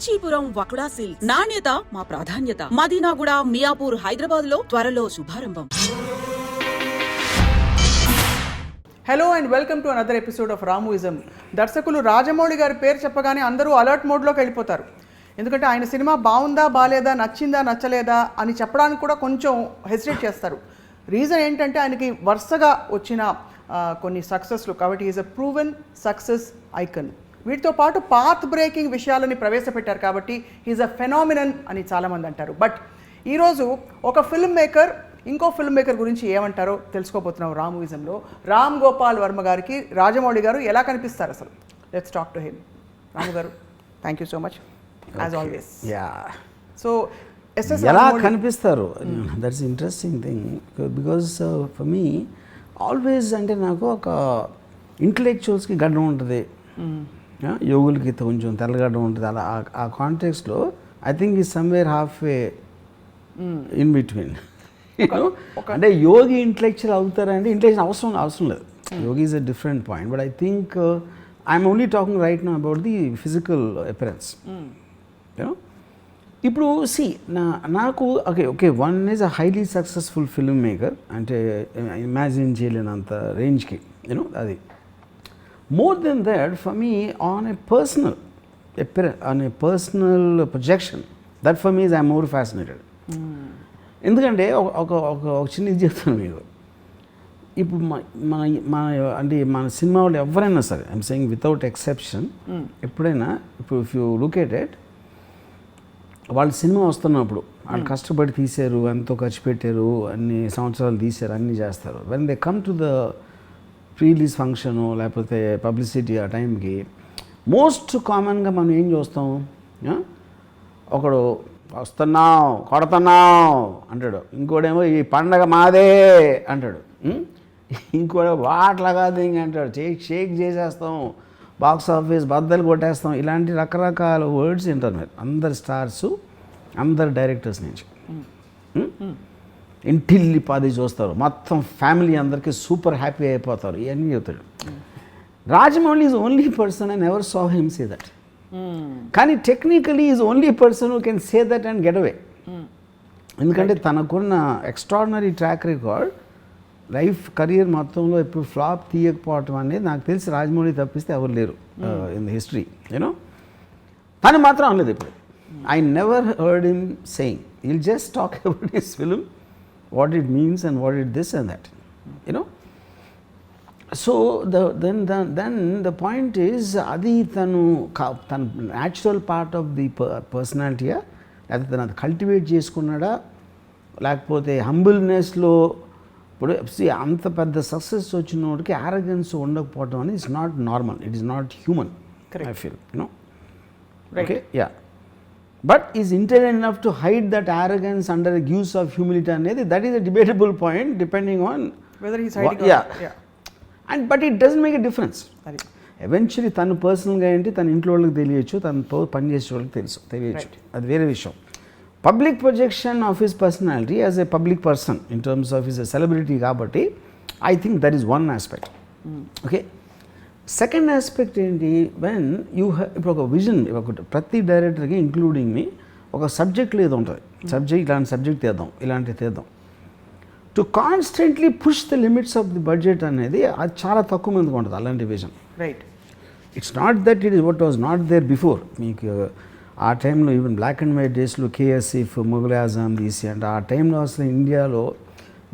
Kanchipuram వకుడా silks నాణ్యత మా ప్రాధాన్యత. మదీనాగూడ, మియాపూర్, హైదరాబాద్ లో త్వరలో శుభారంభం. Hello and welcome to another episode of Ramuism. దర్శకులు రాజమౌళి గారి పేరు చెప్పగానే అందరూ అలర్ట్ మోడ్లోకి వెళ్ళిపోతారు. ఎందుకంటే ఆయన సినిమా బాగుందా బాలేదా, నచ్చిందా నచ్చలేదా అని చెప్పడానికి కూడా కొంచెం హెసిటేట్ చేస్తారు. రీజన్ ఏంటంటే ఆయనకి వరుసగా వచ్చిన కొన్ని సక్సెస్లు. కాబట్టి is a proven success icon. వీటితో పాటు పాత్ బ్రేకింగ్ విషయాలని ప్రవేశపెట్టారు కాబట్టి ఈజ్ అ ఫెనామినన్ అని చాలామంది అంటారు. బట్ ఈరోజు ఒక ఫిల్మ్ మేకర్ ఇంకో ఫిల్మ్ మేకర్ గురించి ఏమంటారో తెలుసుకోబోతున్నాం రామూయిజంలో. రామ్ గోపాల్ వర్మ గారికి రాజమౌళి గారు ఎలా కనిపిస్తారు అసలు? Let's talk to him. Ramu గారు, thank you so much as always. So ఎలా కనిపిస్తారు, that's interesting thing. Because for me always అంటే నాకు ఒక ఇంటలెక్చువల్స్కి గడ్డం ఉంటుంది, యోగులకి కొంచెం తెల్లగడ్డం ఉంటుంది. అలా ఆ కాంటెక్స్లో ఐ థింక్ ఈ somewhere halfway in between. అంటే యోగి ఇంటలెక్చువల్ అవుతారంటే ఇంటలెక్చువల్ అవసరం లేదు. యోగి is a different point. But I think I'm only talking right now about the physical appearance. ఇప్పుడు నాకు okay one is a highly successful filmmaker, అంటే ఇమాజిన్ చేయలేనంత రేంజ్కి అది. More than that for me on a personal projection, that for me is I'm more fascinated. ఎందుకంటే ఒక చిన్న ఇది చెప్తాను మీకు. ఇప్పుడు మన సినిమా వాళ్ళు ఎవరైనా సరే, ఐఎమ్ సెయింగ్ వితౌట్ ఎక్సెప్షన్, ఎప్పుడైనా ఇప్పుడు if you look at it, వాళ్ళ సినిమా వస్తున్నప్పుడు వాళ్ళు కష్టపడి తీశారు, ఎంతో ఖర్చు పెట్టారు, అన్ని సంవత్సరాలు తీశారు, అన్నీ చేస్తారు. When they come to the pre-release function లేకపోతే పబ్లిసిటీ ఆ టైంకి మోస్ట్ కామన్గా మనం ఏం చూస్తాం, ఒకడు వస్తున్నావు కొడుతున్నావు అంటాడు, ఇంకోడేమో ఈ పండగ మాదే అంటాడు, ఇంకోటి వాట్లా కాదు ఇంక అంటాడు, షేక్ చేసేస్తాం, బాక్స్ ఆఫీస్ బద్దలు కొట్టేస్తాం. ఇలాంటి రకరకాల వర్డ్స్ వింటారు మీరు అందరు స్టార్స్, అందరు డైరెక్టర్స్ నుంచి. ఇంటిల్లి పాది చూస్తారు, మొత్తం ఫ్యామిలీ అందరికీ సూపర్ హ్యాపీ అయిపోతారు, ఇవన్నీ చెప్తాడు. Rajamouli is only person I never saw him say that. కానీ technically is only person who can say that and get away. ఎందుకంటే తనకున్న extraordinary track record, life career మొత్తంలో ఎప్పుడు ఫ్లాప్ తీయకపోవటం అనేది నాకు తెలిసి రాజమౌళి తప్పిస్తే ఎవరు లేరు ఇన్ ద హిస్టరీ. తను మాత్రం అనలేదు ఇప్పుడు. I never heard him saying, will just talk about his film, what it means and what it this and that. So then the point is, అది తన న్యాచురల్ పార్ట్ ఆఫ్ ది పర్సనాలిటీయా, లేకపోతే తను అది కల్టివేట్ చేసుకున్నాడా, లేకపోతే హంబుల్నెస్లో. ఇప్పుడు అంత పెద్ద సక్సెస్ వచ్చిన వాడికి ఆరోగెన్స్ ఉండకపోవడం అనేది it's not normal, it is not human, I feel. Okay, yeah. But is intelligent enough to hide that arrogance under the guise of humility అనేది, that is a debatable point depending on whether he is hiding. And but it doesn't make a difference. Eventually తను పర్సనల్గా ఏంటి తన ఇంట్లో వాళ్ళకి తెలియచ్చు, తనతో పనిచేసే వాళ్ళకి తెలియచ్చు, అది వేరే విషయం. Public projection of his personality as a public person in terms of his celebrity కాబట్టి I think that is one aspect. Okay, second aspect ఏంటి, వెన్ యూ ఇప్పుడు ఒక విజన్, ప్రతి డైరెక్టర్కి ఇంక్లూడింగ్ మీ ఒక సబ్జెక్ట్ ఏదో ఉంటుంది, ఇలాంటి సబ్జెక్ట్ తీద్దాం, ఇలాంటివి తీద్దాం. To constantly push the limits of the budget అనేది అది చాలా తక్కువ మందికి ఉంటుంది అలాంటి విజన్. Right, it's not that it is what was not there before. మీకు ఆ టైంలో ఈవెన్ బ్లాక్ అండ్ వైట్ డేస్లో కేఎస్ఎఫ్, ముఘల్ ఆజాం తీసి అంటే ఆ టైంలో అసలు ఇండియాలో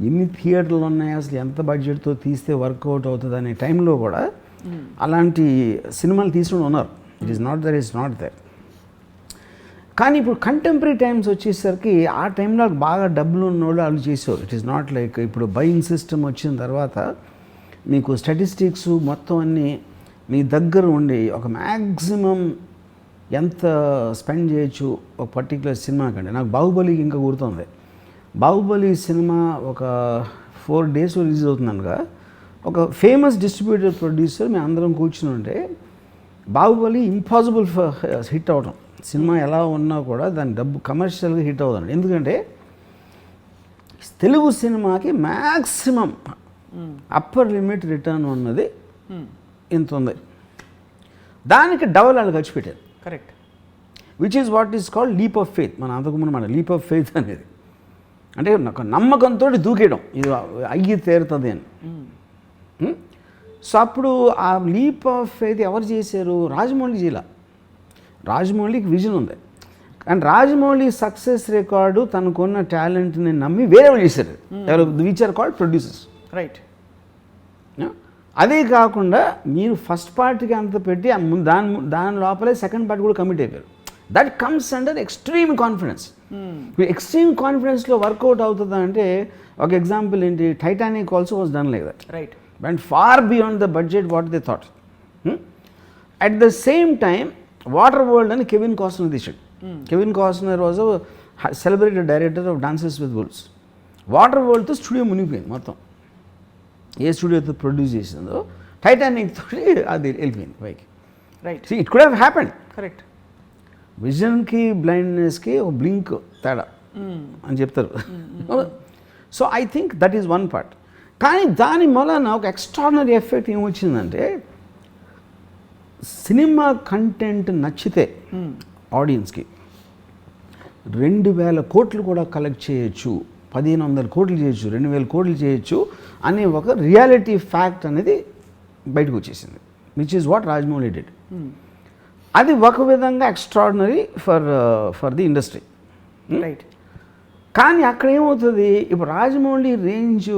ఎన్ని థియేటర్లు ఉన్నాయి, అసలు ఎంత బడ్జెట్తో తీస్తే వర్కౌట్ అవుతుంది అనే టైంలో కూడా అలాంటి సినిమాలు తీసుకుని ఉన్నారు. It is not there, it's not there. కానీ ఇప్పుడు కంటెంపరీ టైమ్స్ వచ్చేసరికి ఆ టైంలో బాగా డబ్బులు ఉన్నోళ్ళు వాళ్ళు చేసేవారు. ఇట్ ఈస్ నాట్ లైక్ ఇప్పుడు బయింగ్ సిస్టమ్ వచ్చిన తర్వాత మీకు స్టాటిస్టిక్స్ మొత్తం అన్నీ మీ దగ్గర ఉండి ఒక మ్యాక్సిమం ఎంత స్పెండ్ చేయొచ్చు ఒక పర్టికులర్ సినిమా కంటే. నాకు బాహుబలికి ఇంకా గుర్తుంది, బాహుబలి సినిమా ఒక 4 days రిలీజ్ అవుతుందనగా ఒక ఫేమస్ డిస్ట్రిబ్యూటర్ ప్రొడ్యూసర్ మేము అందరం కూర్చుని ఉంటే బాహుబలి ఇంపాసిబుల్ హిట్ అవడం, సినిమా ఎలా ఉన్నా కూడా దాని డబ్బు కమర్షియల్గా హిట్ అవుతుంది. ఎందుకంటే తెలుగు సినిమాకి మ్యాక్సిమం అప్పర్ లిమిట్ రిటర్న్ ఉన్నది ఇంత ఉంది, దానికి డబల్ వాళ్ళు ఖర్చు పెట్టారు. Correct. Which is what is called leap of faith. మన అంతకుముందు మన లీప్ ఆఫ్ ఫెయిత్ అనేది అంటే ఒక నమ్మకంతో దూకేయడం, ఇది అయ్యి తీరుతుంది అని. సో అప్పుడు ఆ లీప్ ఆఫ్ ఫెయిత్ ఎవరు చేశారు? రాజమౌళి జీలా. రాజమౌళికి విజన్ ఉంది, అండ్ రాజమౌళి సక్సెస్ రికార్డు తనకున్న టాలెంట్ని నమ్మి వేరే వాళ్ళు చేశారు, ఎవరు which are called producers. Right. అదే కాకుండా మీరు ఫస్ట్ పార్ట్కి అంత పెట్టి దాని లోపలే సెకండ్ పార్ట్ కూడా కమిట్ అయిపోయారు. That comes under extreme confidence. Extreme కాన్ఫిడెన్స్లో వర్కౌట్ అవుతుందా అంటే ఒక ఎగ్జాంపుల్ ఏంటి, Titanic also was done like that. Right. went far beyond the budget what they thought. At the same time, Waterworld and Kevin Costner తీసాడు. Kevin Costner was a celebrated director of Dances with Wolves. Waterworldతో studio మునిగిపోయింది మొత్తం. ఏ స్టూడియోతో produce చేసిందో Titanic తోటి అది వెళ్ళిపోయింది పైకి. Right. See, it could have happened. Correct. విజన్కి బ్లైండ్నెస్కి ఒక బ్లింక్ తేడా అని చెప్తారు. So I think that is one part. కానీ దాని వలన ఒక ఎక్స్ట్రాడినరీ ఎఫెక్ట్ ఏమొచ్చిందంటే సినిమా కంటెంట్ నచ్చితే ఆడియన్స్కి 2000 కోట్లు కూడా కలెక్ట్ చేయొచ్చు, 1500 కోట్లు చేయొచ్చు, 2000 కోట్లు చేయొచ్చు అనే ఒక రియాలిటీ ఫ్యాక్ట్ అనేది బయటకు వచ్చేసింది, which is what Rajamouli did. అది ఒక విధంగా extraordinary for the industry. Right. కానీ అక్కడ ఏమవుతుంది, ఇప్పుడు రాజమౌళి రేంజ్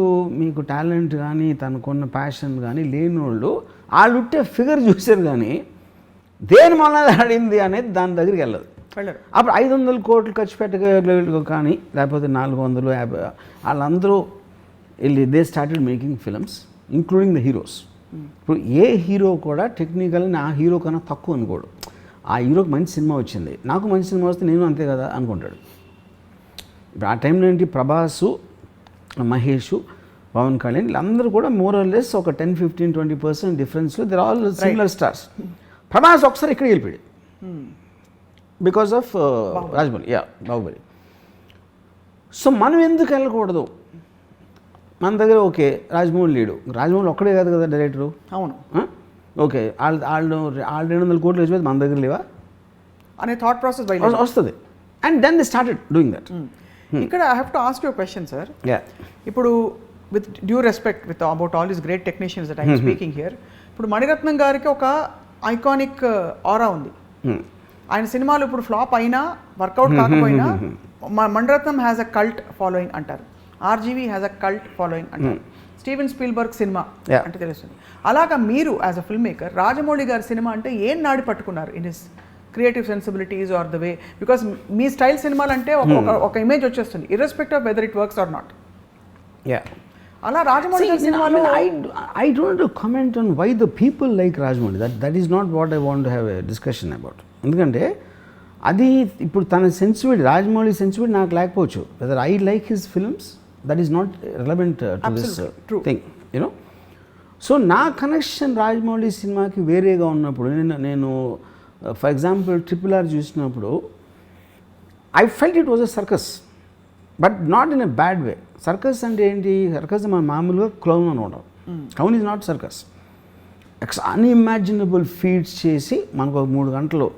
మీకు టాలెంట్ కానీ తనకున్న ప్యాషన్ కానీ లేని వాళ్ళు వాళ్ళుట్టే ఫిగర్ చూశారు కానీ దేని వల్ల ఆడింది అనేది దాని దగ్గరికి వెళ్ళదు. అప్పుడు 500 కోట్లు ఖర్చు పెట్టగలరు కానీ లేకపోతే 450 వాళ్ళందరూ వెళ్ళి they started making films including the heroes. ఇప్పుడు ఏ హీరో కూడా టెక్నికల్ నా హీరో కన్నా తక్కువ అనుకోడు. ఆ హీరోకి మంచి సినిమా వచ్చింది, నాకు మంచి సినిమా వస్తే నేను అంతే కదా అనుకుంటాడు. ఇప్పుడు ఆ టైంలో ఏంటి, ప్రభాసు, మహేష్, పవన్ కళ్యాణ్ వీళ్ళందరూ కూడా మోరల్లెస్ ఒక 10-15-20% డిఫరెన్స్లో they are all similar stars. Prabhas ఒకసారి ఇక్కడ వెళ్ళిపోయాడు because of Rajamouli. Baahubali. So మనం ఎందుకు వెళ్ళకూడదు? మన దగ్గర ఓకే రాజమౌళి లేడు, రాజమౌళి ఒక్కడే కాదు కదా డైరెక్టరు. అవును. ఓకే వాళ్ళు 200 కోట్లు వచ్చిపోతే మన దగ్గర లేవా అనే థాట్ ప్రాసెస్ వస్తుంది. And then they started doing that. ఇక్కడ I have to ask you question sir. ఇప్పుడు with due respect with about all these great technicians that I'm speaking here, ఇప్పుడు మణిరత్నం గారికి ఒక ఐకానిక్ ఆరా ఉంది. ఆయన సినిమాలు ఇప్పుడు ఫ్లాప్ అయినా వర్కౌట్ కాకపోయినా Mani Ratnam has a cult following అంటారు, RGV has a cult following అంటారు, స్టీవెన్ స్పీల్బర్గ్ సినిమా అంటే తెలుస్తుంది. అలాగా మీరు as a film maker Rajamouli గారి సినిమా అంటే ఏం నాడి పట్టుకున్నారు in his creative sensibilities are the way, because మీ స్టైల్ సినిమాలు అంటే ఒక ఇమేజ్ వచ్చేస్తుంది irrespective of whether it works or not. అలా రాజమౌళి గారి సినిమాలో I don't comment on why the people like Rajamouli. That is not what I want to have a discussion about. ఎందుకంటే అది ఇప్పుడు తన సెన్సిబిలిటీ, రాజమౌళి సెన్సిబిలిటీ నాకు లేకపోవచ్చు. Weather I like his films that is not relevant to this thing, you know. So నా connection Rajamouli సినిమాకి వేరేగా ఉన్నప్పుడు నేను ఫర్ ఎగ్జాంపుల్ RRR చూసినప్పుడు I felt it was a circus, but not in a bad way. Circus అంటే ఏంటి? Circus మనం మామూలుగా క్లౌన్ అనుకుంటాం. Clown is not circus. Unimaginable feets చేసి మనకు ఒక 3 గంటలు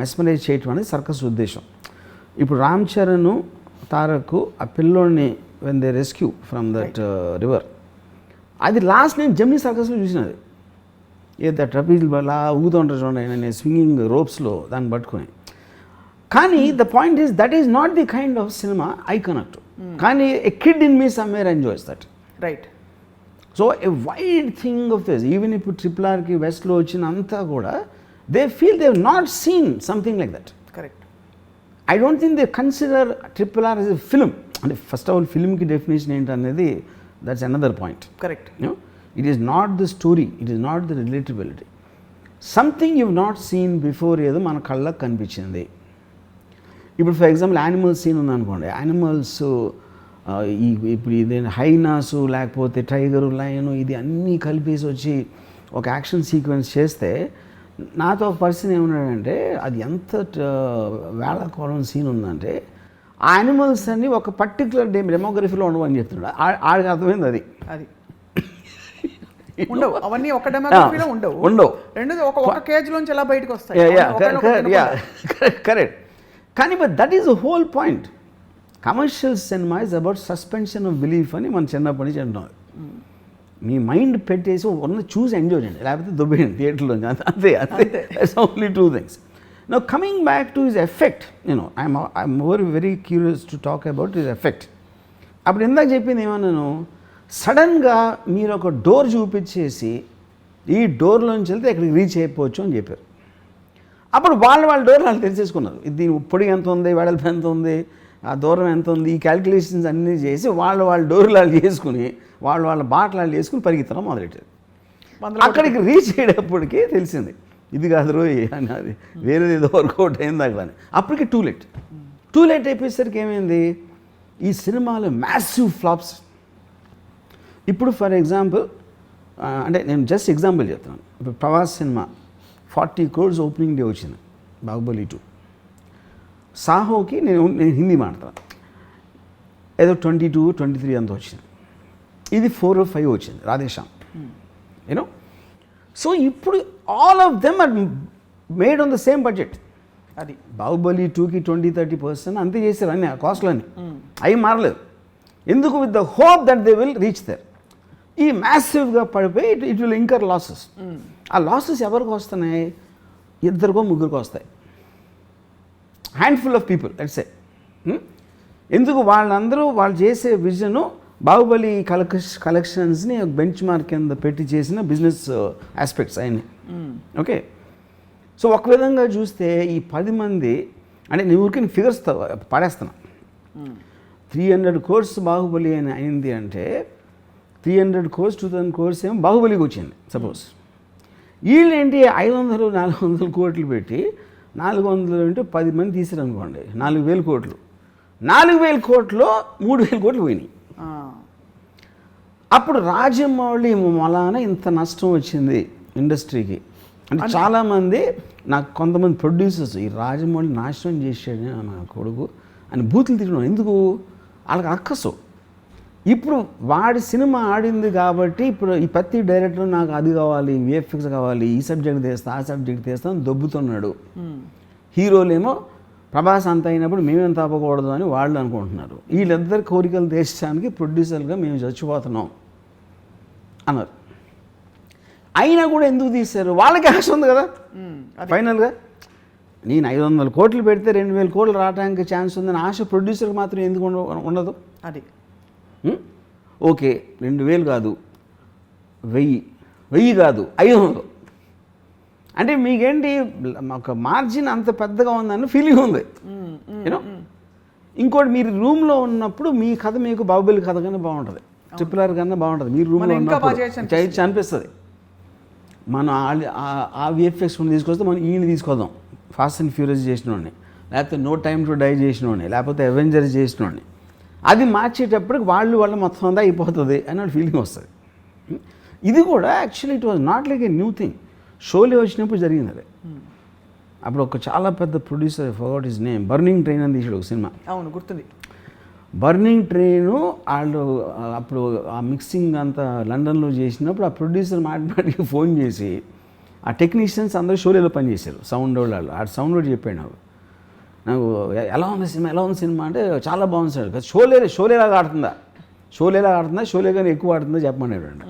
మెస్మరైజ్ చేయటం అనేది సర్కస్ ఉద్దేశం. ఇప్పుడు రామ్ చరణ్, తారక్ ఆ పిల్లోడిని when they rescue from that river, అది లాస్ట్ నేను జమ్నీ సర్కస్లో చూసినది. ఏదో ట్రపీజ్ అలా ఊగుతూ ఉంటారు చూడండి, నేను స్వింగింగ్ రోప్స్లో దాన్ని పట్టుకొని. కానీ the point is that is not the kind of cinema I connect. కానీ a kid in me somewhere enjoys that. Right. So a wide thing of this, even ఇప్పుడు RRRకి వెస్ట్లో వచ్చిన అంతా కూడా they feel they have not seen something like that. Correct. I don't think they consider RRR as a film. అంటే first of all ఫిల్మ్కి definition ఏంటనేది that's another point. Correct. It is not the story, it is not the relatability. Something you have not seen before ఏదో మన కళ్ళకు కనిపించింది. ఇప్పుడు for example animals scene ఉందనుకోండి, animals ఇప్పుడు ఇది హైనాసు లేకపోతే టైగరు, లయను ఇది అన్నీ కలిపేసి వచ్చి ఒక యాక్షన్ సీక్వెన్స్ చేస్తే నాతో ఒక పర్సన్ ఏమన్నాడంటే అది ఎంత వేళకోళం సీన్ ఉందంటే ఆ యానిమల్స్ అన్ని ఒక పర్టికులర్ డెమోగ్రఫీలో ఉండవని చెప్తున్నాడు. ఆడికి అర్థమైంది అది ఉండవు, అవన్నీ ఒక డెమోగ్రఫీలో ఉండవు. రెండోది ఒక కేజ్ లోంచి ఎలా బయటకు వస్తాయి. కరెక్ట్. కానీ but that is the whole point. Commercial cinema is about suspension of belief అని మనం చిన్నప్పటి నుంచి అంటున్నాం. మీ మైండ్ పెట్టేసి ఉన్న చూసి ఎంజాయ్ చేయండి, లేకపోతే దుబ్బేయండి థియేటర్లో. అంతే అంతే. That's only 2 things. Now coming back to his effect, I'm very curious to talk about his effect. అప్పుడు ఇందాక చెప్పింది ఏమన్నాను, సడన్గా మీరు ఒక డోర్ చూపించేసి ఈ డోర్లోంచి వెళ్తే ఎక్కడికి రీచ్ అయిపోవచ్చు అని చెప్పారు. అప్పుడు వాళ్ళ డోర్ వాళ్ళు తెరిచేసుకున్నారు. దీని పొడి ఎంత ఉంది, వెడల్పు ఎంత ఉంది, ఆ దూరం ఎంత ఉంది, ఈ క్యాలిక్యులేషన్స్ అన్నీ చేసి వాళ్ళ డోర్లు వాళ్ళు చేసుకుని వాళ్ళ బాటలు వాళ్ళు వేసుకుని పరిగెత్తడం మొదలెట్టారు. అక్కడికి రీచ్ అయ్యేటప్పటికి తెలిసింది ఇది కాదు రోయ్ అని, అది వేరేది ఏదో వర్కౌట్ అయింది అక్కడ అని. అప్పటికి టూ లేట్ అయిపోయేసరికి ఏమైంది, ఈ సినిమాలో మ్యాసివ్ ఫ్లాప్స్. ఇప్పుడు ఫర్ ఎగ్జాంపుల్ అంటే నేను జస్ట్ ఎగ్జాంపుల్ చెప్తున్నాను. ఇప్పుడు Prabhas cinema 40 crores opening day వచ్చింది, బాహుబలి 2. సాహోకి నేను హిందీ మాట్లాడతాను, ఏదో 22, 23 అంత వచ్చింది. ఇది 4 or 5 వచ్చింది రాధేశ్యామ్, యూనో. సో ఇప్పుడు all of them are made on the same budget. అది బాహుబలి 2కి 20-30% అంతే చేశారు అన్ని కాస్ట్లన్నీ, అవి మారలేదు. ఎందుకు? With the hope that they will reach there. ఈ మ్యాసివ్గా పడిపోయి ఇట్ విల్ ఇంకర్ లాసెస్. ఆ లాసెస్ ఎవరికి వస్తున్నాయి? 2-3 వస్తాయి, handful of people let's say. ఎందుకు? వాళ్ళందరూ వాళ్ళు చేసే విజను బాహుబలి కలెక్షన్స్ని ఒక బెంచ్ మార్క్ కింద పెట్టి చేసిన బిజినెస్ ఆస్పెక్ట్స్ అన్నీ. ఓకే, సో ఒక విధంగా చూస్తే ఈ 10 మంది అంటే నీ ఊరికి ఫిగర్స్ పడేస్తున్నా. 300 crores బాహుబలి అని అయింది అంటే 300 crores 2000 crores ఏమో బాహుబలికి వచ్చింది సపోజ్. వీళ్ళు ఏంటి 500-400 కోట్లు పెట్టి 400 అంటే 10 మంది తీసారు అనుకోండి, 4000 కోట్లు. 4000 కోట్లో 3000 కోట్లు పోయినాయి. అప్పుడు రాజమౌళి మొలాన ఇంత నష్టం వచ్చింది ఇండస్ట్రీకి అంటే చాలామంది నాకు కొంతమంది ప్రొడ్యూసర్స్ ఈ రాజమౌళి నాశనం చేసాడు నా కొడుకు అని బూతులు తిరిగినాం. ఎందుకు? వాళ్ళకి అక్కసు. ఇప్పుడు వాడి సినిమా ఆడింది కాబట్టి ఇప్పుడు ఈ ప్రతి డైరెక్టర్ నాకు అది కావాలి, విఎఫ్ఎక్స్ కావాలి, ఈ సబ్జెక్ట్ తీస్తా ఆ సబ్జెక్ట్ తీస్తా అని దొబ్బుతున్నాడు. హీరోలేమో ప్రభాస్ అంత అయినప్పుడు మేమేం తప్పకూడదు అని వాళ్ళు అనుకుంటున్నారు. వీళ్ళిద్దరు కోరికలు తీర్చడానికి ప్రొడ్యూసర్గా మేము చచ్చిపోతున్నాం అన్నారు. అయినా కూడా ఎందుకు తీశారు? వాళ్ళకి ఆశ ఉంది కదా. ఫైనల్గా నేను 500 కోట్లు పెడితే 2000 కోట్లు రావడానికి ఛాన్స్ ఉందని ఆశ ప్రొడ్యూసర్కి మాత్రం ఎందుకు ఉండదు? అది ఓకే, 2000 కాదు, 1000 కాదు, 500 అంటే మీకేంటి ఒక మార్జిన్ అంత పెద్దగా ఉందని ఫీలింగ్ ఉంది, యూనో. ఇంకోటి, మీరు రూమ్లో ఉన్నప్పుడు మీ కథ మీకు బాహుబలి కథ కన్నా బాగుంటుంది, RRR కన్నా బాగుంటుంది. మీరు రూమ్లో ఉన్నప్పుడు చేయొచ్చు అనిపిస్తుంది. మనం ఆ విఎఫ్ఎక్స్ తీసుకొస్తే మనం ఈయన తీసుకొద్దాం, ఫాస్ట్ అండ్ ఫ్యూరియస్ చేసినోడిని, లేకపోతే నో టైమ్ టు డై చేసినోడిని, లేకపోతే అవెంజర్స్ చేసినోడిని. అది మార్చేటప్పటికి వాళ్ళు మొత్తం అంతా అయిపోతుంది అని ఫీలింగ్ వస్తుంది. ఇది కూడా actually it was not like a new thing. Sholay వచ్చినప్పుడు జరిగింది అది. అప్పుడు ఒక చాలా పెద్ద producer, forgot his name, burning train అని తీసాడు ఒక సినిమా. అవును, గుర్తుంది. బర్నింగ్ ట్రైను వాళ్ళు అప్పుడు ఆ మిక్సింగ్ అంతా లండన్లో చేసినప్పుడు ఆ ప్రొడ్యూసర్ మాటికి ఫోన్ చేసి ఆ టెక్నీషియన్స్ అందరూ షోలేలో పనిచేశారు, సౌండ్ వాళ్ళు. ఆ సౌండ్ కూడా చెప్పాడు నాకు ఎలా ఉంది సినిమా అంటే చాలా బాగుంది సార్. షోలేలాగా ఆడుతుందా, షోలే కానీ ఎక్కువ ఆడుతుందా చెప్పమన్నాడు అండి.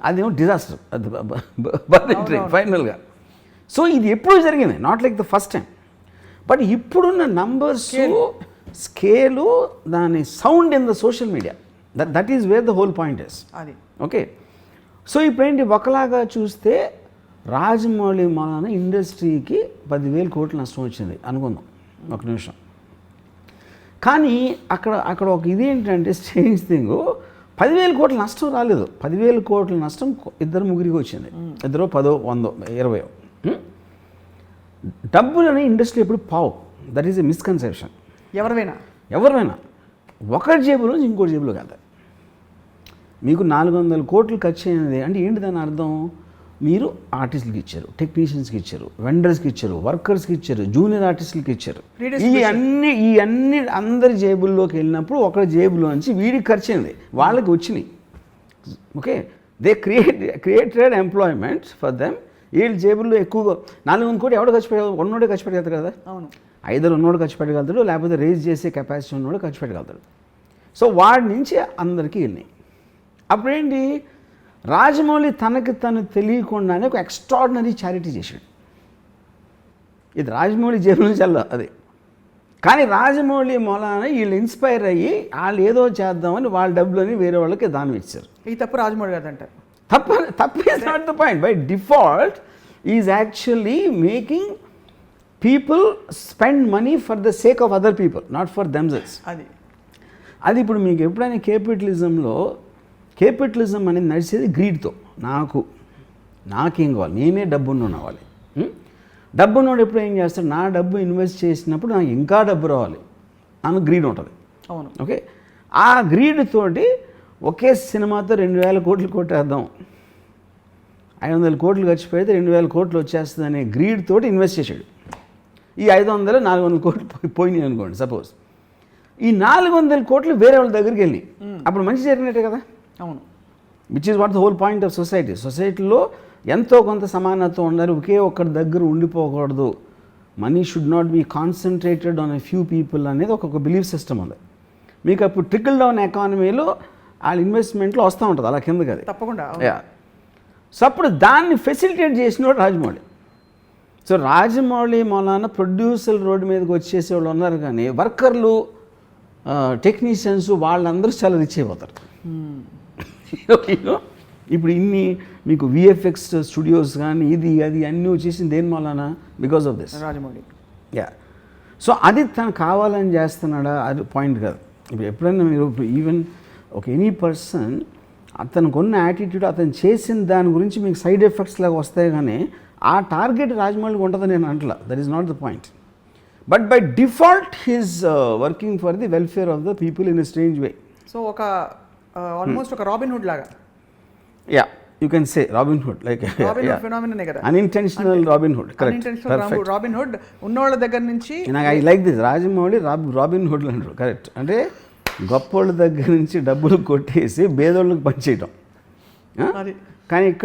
అదేమో డిజాస్టర్, అది బర్నింగ్ ట్రైన్ ఫైనల్గా. సో ఇది ఎప్పుడు జరిగింది, not like the first time. But ఇప్పుడున్న నంబర్స్, స్కేలు, దాని sound in the social media, that is where the whole point is. అది ఓకే. సో ఇప్పుడేంటి, ఒకలాగా చూస్తే రాజమౌళి మూలాన ఇండస్ట్రీకి 10,000 కోట్లు నష్టం వచ్చింది అనుకుందాం ఒక నిమిషం. కానీ అక్కడ ఒక ఇదేంటంటే స్ట్రేంజ్ థింగ్, 10,000 కోట్ల నష్టం రాలేదు. 10,000 కోట్ల నష్టం 2-3 వచ్చింది, 2, 10, 100, 20. డబ్బులని ఇండస్ట్రీ ఎప్పుడు పావు, దట్ ఈస్ ఎ మిస్కన్సెప్షన్. ఎవరైనా ఒకటి జేబులో ఇంకోటి జేబులో కాదు. మీకు 400 కోట్లు ఖర్చు అయినది అంటే ఏంటి దాని అర్థం? మీరు ఆర్టిస్టులకి ఇచ్చారు, టెక్నీషియన్స్కి ఇచ్చారు, వెండర్స్కి ఇచ్చారు, వర్కర్స్కి ఇచ్చారు, జూనియర్ ఆర్టిస్టులకి ఇచ్చారు. ఈ అన్ని అందరి జేబుల్లోకి వెళ్ళినప్పుడు ఒకరి జేబులోంచి వీడికి ఖర్చు అయింది, వాళ్ళకి వచ్చినాయి. Okay, they created employment for them. వీళ్ళ జేబుల్లో ఎక్కువగా 400 కోట్లు ఎవడో ఖర్చు పెట్టారు? ఉన్నోడే ఖర్చు పెట్టేది కదా. అవును. ఐదర్ ఉన్నోడు ఖర్చు పెట్టగలుగుతాడు, లేకపోతే రేజ్ చేసే కెపాసిటీ ఉన్నోడు ఖర్చు పెట్టగలుగుతాడు. సో వాడి నుంచి అందరికీ వెళ్ళినాయి. అప్పుడేంటి, రాజమౌళి తనకి తను తెలియకుండానే ఒక ఎక్స్ట్రాడినరీ చారిటీ చేశాడు. ఇది రాజమౌళి జేబు నుంచి వెళ్ళదు అది. కానీ రాజమౌళి మూలాన వీళ్ళు ఇన్స్పైర్ అయ్యి వాళ్ళు ఏదో చేద్దామని వాళ్ళ డబ్బులని వేరే వాళ్ళకి దానం ఇచ్చారు. ఈ తప్పు రాజమౌళి గారు అంటారు. తప్పు is not the point. By default is actually making people spend money for the sake of other people, not for themselves. అది ఇప్పుడు మీకు ఎప్పుడైనా కేపిటలిజం అనేది నడిచేది గ్రీడ్తో. నాకేం కావాలి, నేనే డబ్బున్న అవ్వాలి. డబ్బున్నోడు ఎప్పుడు ఏం చేస్తాడు, నా డబ్బు ఇన్వెస్ట్ చేసినప్పుడు నాకు ఇంకా డబ్బు రావాలి అని గ్రీడ్ ఉంటుంది. అవును, ఓకే. ఆ గ్రీడ్ తోటి ఒకే సినిమాతో 2,000 కోట్లు కొట్టేద్దాం, 500 కోట్లు ఖర్చు పెడితే 2,000 కోట్లు వచ్చేస్తుంది అనే గ్రీడ్ తోటి ఇన్వెస్ట్ చేశాడు. ఈ 500, 400 కోట్లు పోయినాయి అనుకోండి సపోజ్. ఈ 400 కోట్లు వేరే వాళ్ళ దగ్గరికి వెళ్ళి అప్పుడు మంచి జరిగినట్టే కదా. అవును, which is what the whole point of society. సొసైటీలో ఎంతో కొంత సమానత్వం ఉండాలి, ఒకే ఒక్కరి దగ్గర ఉండిపోకూడదు. Money should not be concentrated on a few people అనేది ఒక బిలీఫ్ సిస్టమ్ ఉంది. మీకు అప్పుడు ట్రికల్ డౌన్ ఎకానమీలో వాళ్ళ ఇన్వెస్ట్మెంట్లో వస్తూ ఉంటుంది అలా కిందకి. అది తప్పకుండా. సో అప్పుడు దాన్ని ఫెసిలిటేట్ చేసినోడు రాజమౌళి. సో రాజమౌళి మూలాన ప్రొడ్యూసర్ రోడ్డు మీదకి వచ్చేసే వాళ్ళు ఉన్నారు, కానీ వర్కర్లు, టెక్నీషియన్స్ వాళ్ళందరూ చాలా రిచ్ అయిపోతారు. ఇప్పుడు ఇన్ని మీకు విఎఫ్ఎక్స్ స్టూడియోస్ కానీ ఇది అది అన్నీ వచ్చేసింది దేని మూలాన? Because of this Rajamouli. So అది తను కావాలని చేస్తున్నాడా అది పాయింట్ కాదు. ఇప్పుడు ఎప్పుడైనా మీరు ఈవెన్ ఒక ఎనీ పర్సన్ అతనికి ఉన్న యాటిట్యూడ్, అతను చేసిన దాని గురించి మీకు సైడ్ ఎఫెక్ట్స్ లాగా వస్తాయి, కానీ ఆ టార్గెట్ రాజమౌళికి ఉంటుందని నేను అంటలా. That is not the point. But by default he's working for the welfare of the people in a strange way. So ఒక ఆల్మోస్ట్ ఒక రాబిన్ హుడ్ లాగా. You can say Robin Hood, like ఫినామిననే కదా, unintentional Robin Hood. Correct. Robin Hood ఉన్నోళ్ళ దగ్గర నుంచి. నాకు I like this, Rajamouli Robin Hood అంటారు. కరెక్ట్. అంటే గొప్పోళ్ళ దగ్గర నుంచి డబ్బులు కొట్టేసి పేదోళ్ళకి పనిచేయటం. కానీ ఇక్కడ